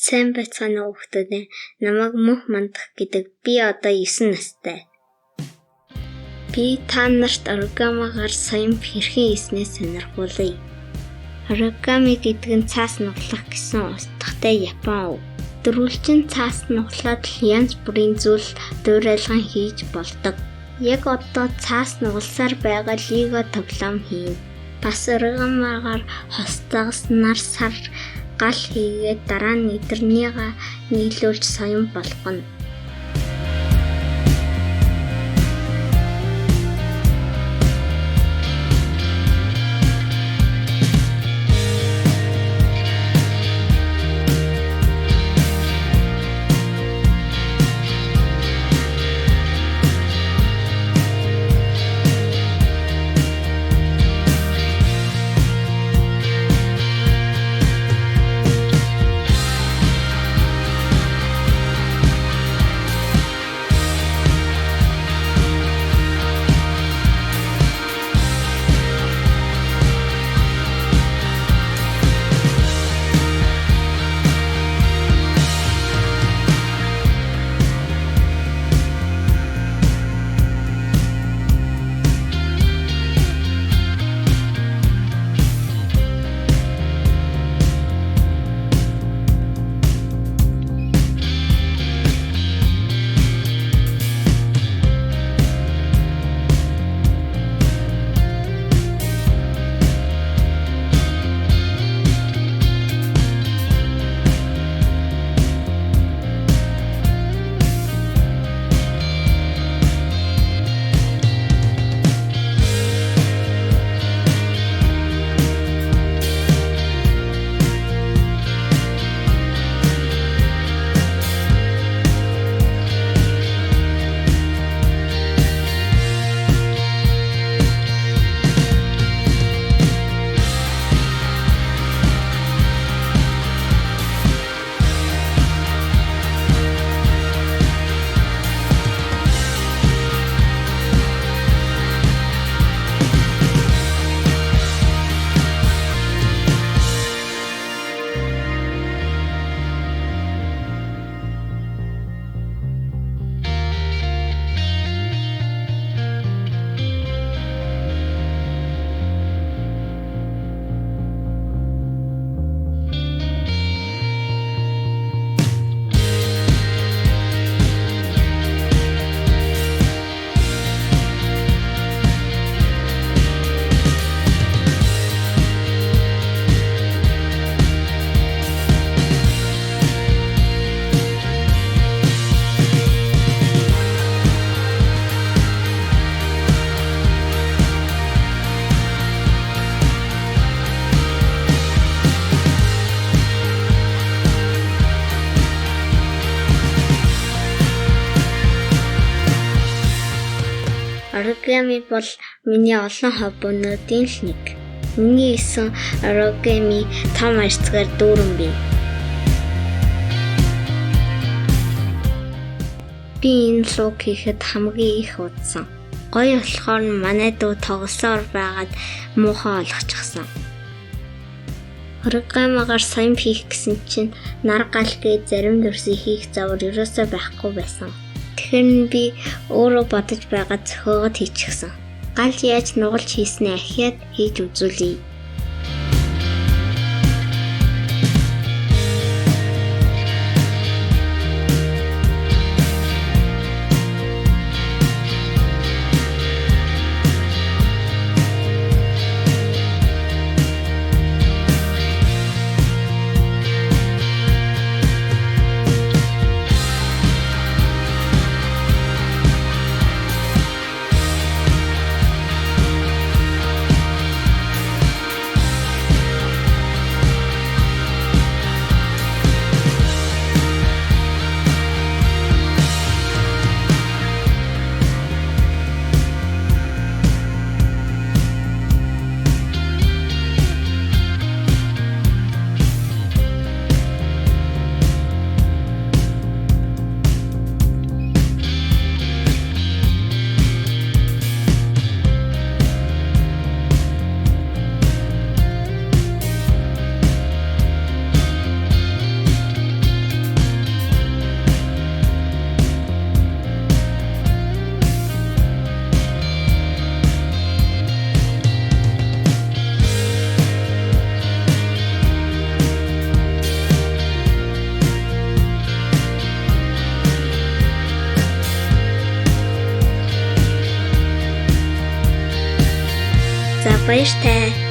Сайн байцгаана уу хүүхдүүд. Намайг мөнх мандах гэдэг. Би одоо 9 настай. Би та нарт оригамигаар саяхан хэрхэн хийснээ сонирхуулъя. Оригами гэдэг нь цаас нуглах гэсэн утгатай Япон үг. Дөрвөлжин цаас нуглаад янз бүрийн зүйл дуурайлган хийж болдог. Яг одоо цаас нугалсаар байгаа лего тоглоом хийн. Бас оригамигаар хостгосноор сар гал хийгээд дараа нь эднийгээ нийлүүлж соён болгоно. Оригами бол миний олон хоббинуудын л нэг. Миний хийсэн оригами том арцгаар дүүрэн бий. Би энэ луг хийхэд хамгийн их удсан. Гоё болохоор манай дүү тоглосоор байгаад муухай олгочихсон. Оригамигаар саян хийх гэсэн чинь нар гал гээд зарим дүрсийг хийх завар ерөөсөө байхгүй байсан. Тэгэхээр би өөрөө бодож байгаа зохиогод хийчихсэн. Гал яаж нугалж хийснээ ахиад хийж үзүүлье. Баяртай.